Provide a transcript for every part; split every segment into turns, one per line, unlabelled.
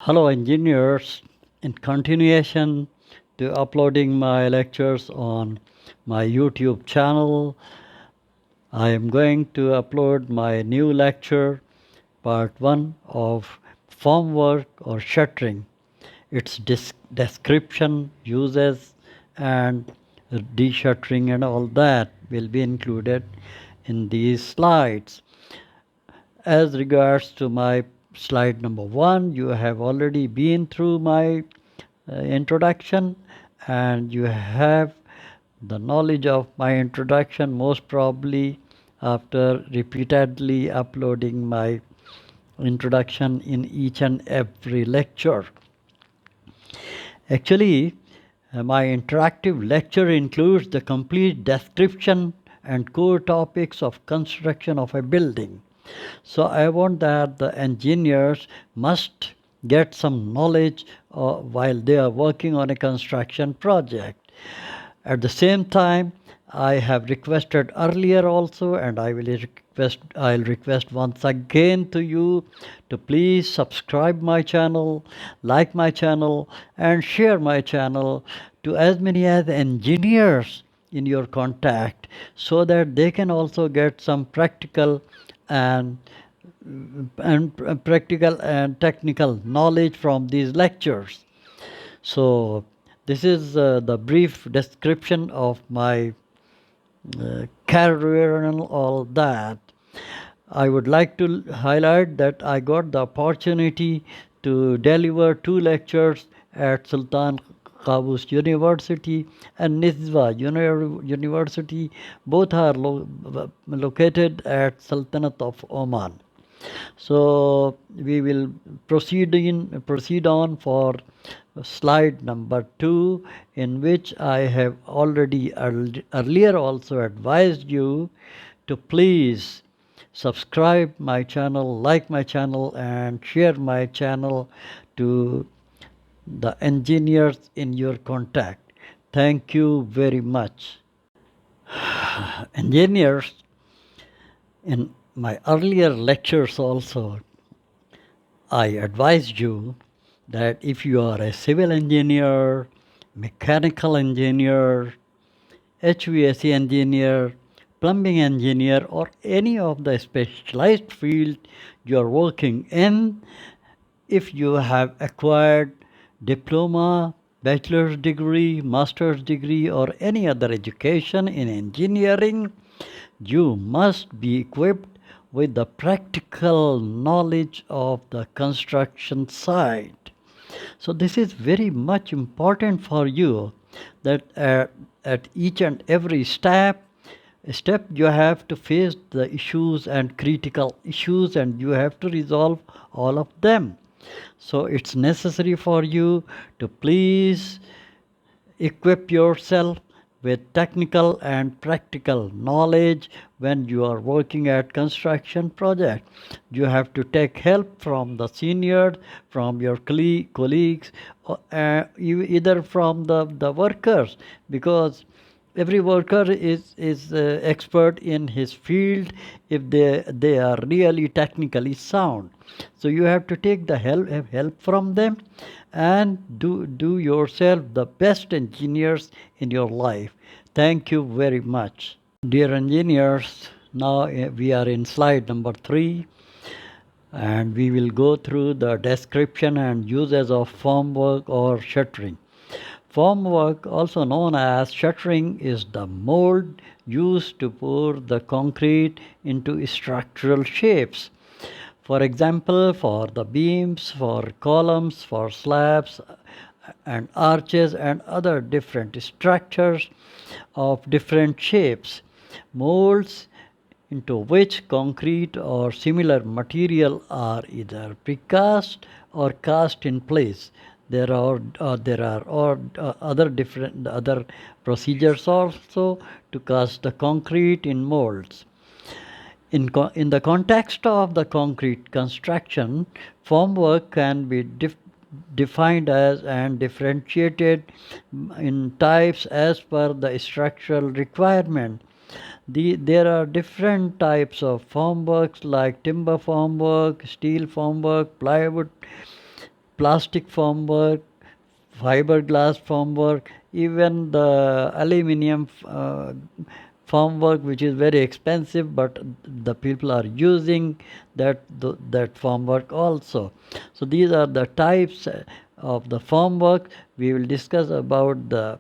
Hello, engineers. In continuation to uploading my lectures on my YouTube channel, I am going to upload my new lecture, part 1 of Formwork or Shuttering. Its description, uses, and de-shuttering and all that will be included in these slides. As regards to my slide number 1, you have already been through my introduction, and you have the knowledge of my introduction most probably after repeatedly uploading my introduction in each and every lecture. Actually, my interactive lecture includes the complete description and core topics of construction of a building. So I want that the engineers must get some knowledge while they are working on a construction project. At the same time, I have requested earlier also, and I'll request once again to you to please subscribe my channel, like my channel, and share my channel to as many as engineers in your contact, so that they can also get some and practical and technical knowledge from these lectures. So this is the brief description of my career and all that. I would like to highlight that I got the opportunity to deliver two lectures at Sultan Qaboos University and Nizwa University. Both are located at Sultanate of Oman. So we will proceed on for slide number 2, in which I have already earlier also advised you to please subscribe my channel, like my channel, and share my channel to the engineers in your contact. Thank you very much. Engineers, in my earlier lectures also, I advised you that if you are a civil engineer, mechanical engineer, HVAC engineer, plumbing engineer, or any of the specialized field you are working in, if you have acquired diploma, bachelor's degree, master's degree, or any other education in engineering, you must be equipped with the practical knowledge of the construction site. So this is very much important for you, that at each and every step you have to face the issues and critical issues, and you have to resolve all of them. So it's necessary for you to please equip yourself with technical and practical knowledge when you are working at construction project. You have to take help from the seniors, from your colleagues, either from the workers, because every worker is expert in his field if they are really technically sound. So you have to take the help from them, and do yourself the best engineers in your life. Thank you very much. Dear engineers, now we are in slide number 3, and we will go through the description and uses of formwork or shuttering. Formwork, also known as shuttering, is the mold used to pour the concrete into structural shapes. For example, for the beams, for columns, for slabs and arches and other different structures of different shapes. Molds into which concrete or similar material are either precast or cast in place. There are other procedures also to cast the concrete in molds. In the context of the concrete construction, formwork can be defined as and differentiated in types as per the structural requirement. There are different types of formworks like timber formwork, steel formwork, plywood plastic formwork, fiberglass formwork, even the aluminium formwork, which is very expensive, but the people are using that formwork also. So these are the types of the formwork. We will discuss about the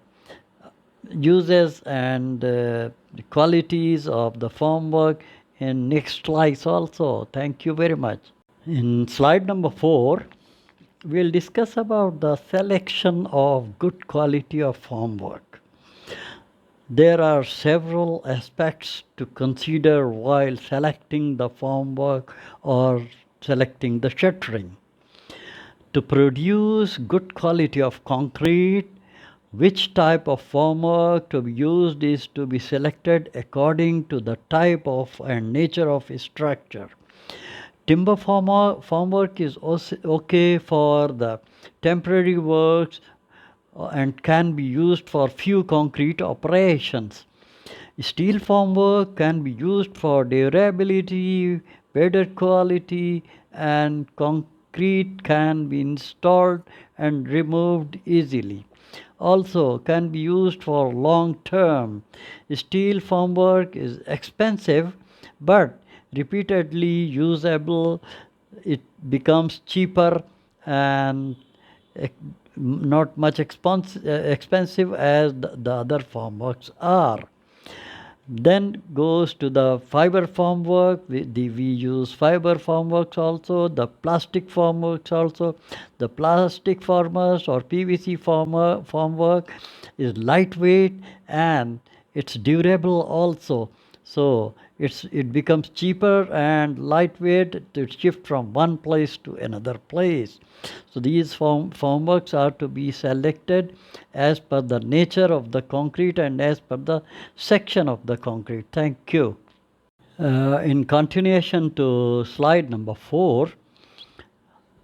uses and the qualities of the formwork in next slides also. Thank you very much. In slide number 4, we'll discuss about the selection of good quality of formwork. There are several aspects to consider while selecting the formwork or selecting the shuttering. To produce good quality of concrete, which type of formwork to be used is to be selected according to the type of and nature of structure. Timber formwork is also okay for the temporary works and can be used for few concrete operations. Steel formwork can be used for durability, better quality, and concrete can be installed and removed easily. Also can be used for long term. Steel formwork is expensive but repeatedly usable. It becomes cheaper and not much expensive as the other formworks are. Then goes to the fiber formwork. We use fiber formworks also, the plastic formworks also. The plastic formers or PVC formwork is lightweight and it's durable also. So it becomes cheaper and lightweight to shift from one place to another place. So these formworks are to be selected as per the nature of the concrete and as per the section of the concrete. Thank you. In continuation to slide number 4,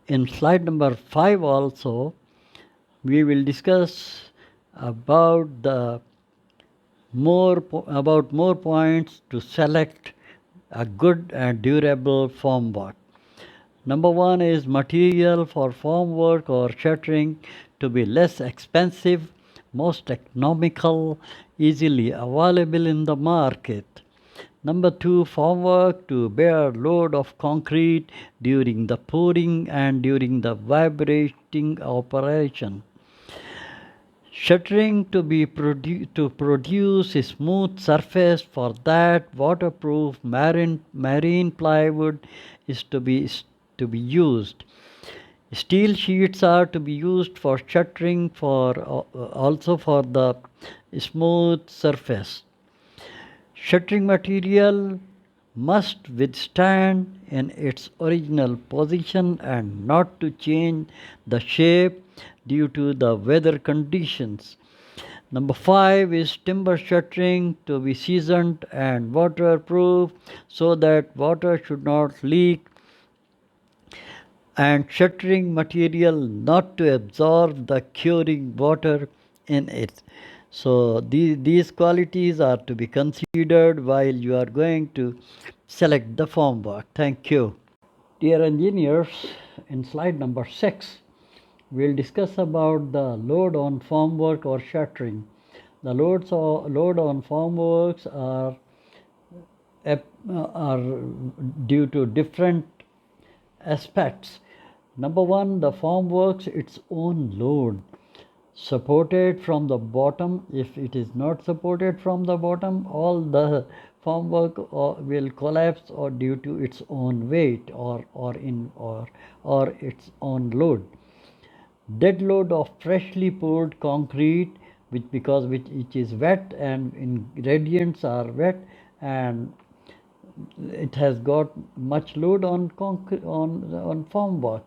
in slide number 5 also, we will discuss about more points to select a good and durable formwork. Number 1 is material for formwork or shuttering to be less expensive, most economical, easily available in the market. Number 2, formwork to bear load of concrete during the pouring and during the vibrating operation. Shuttering to produce a smooth surface. For that, waterproof marine plywood is to be used. Steel sheets are to be used for shuttering, also for the smooth surface. Shuttering material must withstand in its original position and not to change the shape due to the weather conditions. Number 5 is timber shuttering to be seasoned and waterproof so that water should not leak, and shuttering material not to absorb the curing water in it. So these qualities are to be considered while you are going to select the formwork. Thank you. Dear engineers, in slide number 6, we'll discuss about the load on formwork or shuttering. The load on formworks are due to different aspects. Number 1, the formworks its own load, supported from the bottom. If it is not supported from the bottom, all the formwork will collapse or due to its own weight or its own load. Dead load of freshly poured concrete, which is wet and ingredients are wet and it has got much load on formwork.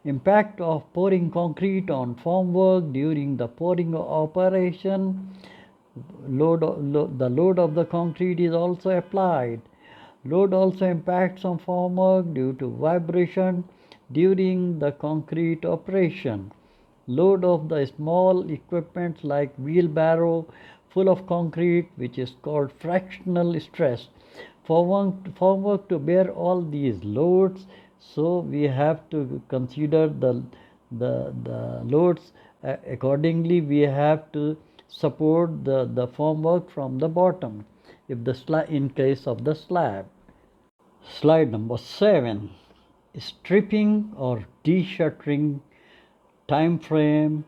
Impact of pouring concrete on formwork during the pouring operation. The load of the concrete is also applied. Load also impacts on formwork due to vibration during the concrete operation. Load of the small equipment like wheelbarrow full of concrete, which is called fractional stress. Formwork to bear all these loads, so we have to consider the loads. Accordingly, we have to support the formwork from the bottom if the in case of the slab. Slide number 7, stripping or de-shuttering time frame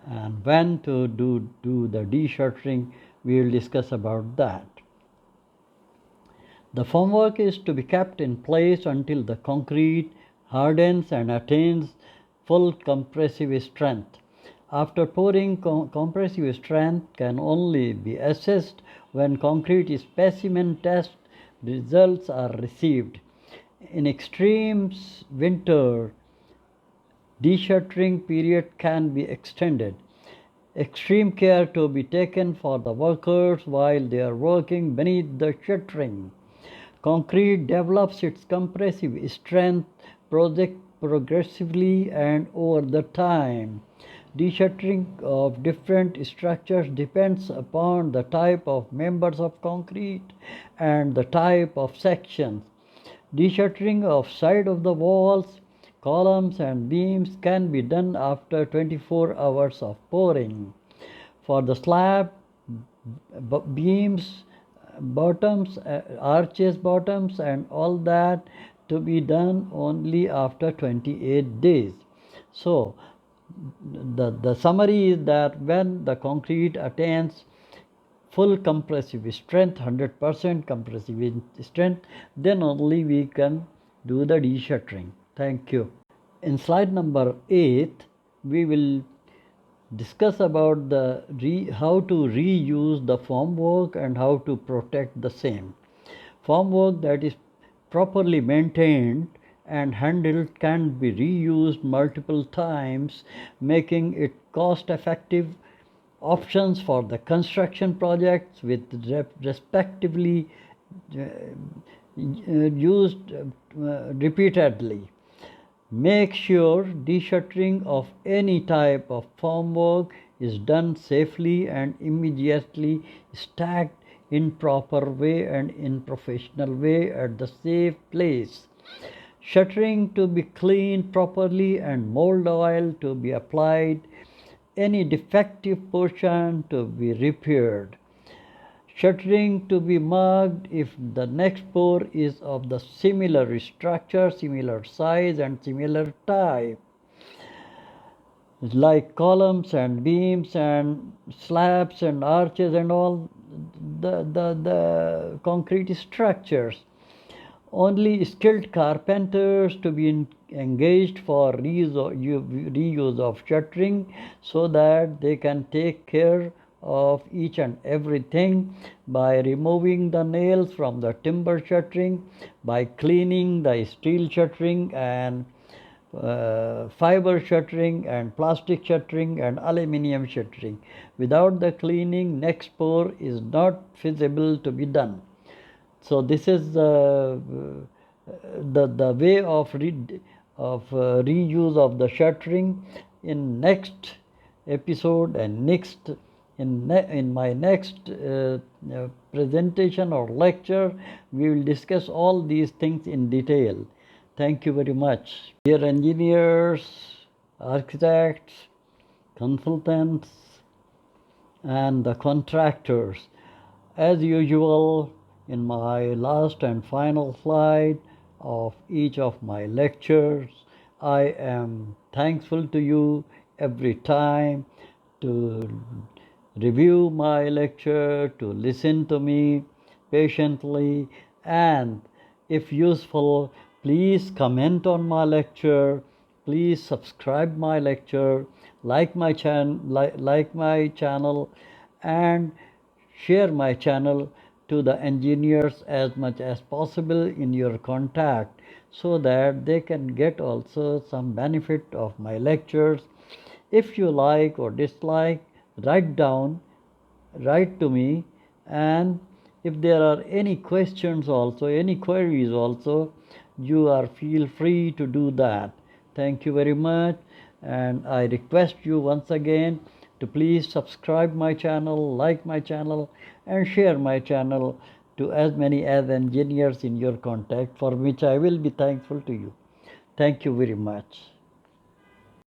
and when to do the de-shuttering. We will discuss about that. The formwork is to be kept in place until the concrete hardens and attains full compressive strength. After pouring, compressive strength can only be assessed when concrete specimen test results are received. In extreme winter, de-shuttering period can be extended. Extreme care to be taken for the workers while they are working beneath the shuttering. Concrete develops its compressive strength progressively and over the time. De-shuttering of different structures depends upon the type of members of concrete and the type of sections. De-shuttering of side of the walls, columns and beams can be done after 24 hours of pouring. For the slab, beams, bottoms, arches bottoms and all that to be done only after 28 days. So the summary is that when the concrete attains full compressive strength, 100% compressive strength, then only we can do the de-shuttering. Thank you. In slide number 8, we will discuss about how to reuse the formwork and how to protect the same. Formwork that is properly maintained and handled can be reused multiple times, making it cost-effective options for the construction projects with respectively used repeatedly. Make sure de-shuttering of any type of formwork is done safely and immediately stacked in proper way and in professional way at the safe place. Shuttering to be cleaned properly and mold oil to be applied. Any defective portion to be repaired. Shuttering to be marked if the next pour is of the similar structure, similar size and similar type, like columns and beams and slabs and arches and all the concrete structures. Only skilled carpenters to be engaged for reuse of shuttering so that they can take care of each and everything by removing the nails from the timber shuttering, by cleaning the steel shuttering and fiber shuttering and plastic shuttering and aluminium shuttering. Without the cleaning, next pour is not feasible to be done. So this is the way of reuse of the shuttering. In next episode and in my next presentation or lecture, we will discuss all these things in detail. Thank you very much. Dear engineers, architects, consultants, and the contractors, as usual, in my last and final slide of each of my lectures, I am thankful to you every time to review my lecture, to listen to me patiently, and if useful, please comment on my lecture, please subscribe my lecture, like my channel, and share my channel to the engineers as much as possible in your contact so that they can get also some benefit of my lectures. If you like or dislike, write to me, and if there are any questions also, any queries also, you are feel free to do that. Thank you very much, and I request you once again to please subscribe my channel, like my channel, and share my channel to as many as engineers in your contact, for which I will be thankful to you. Thank you very much.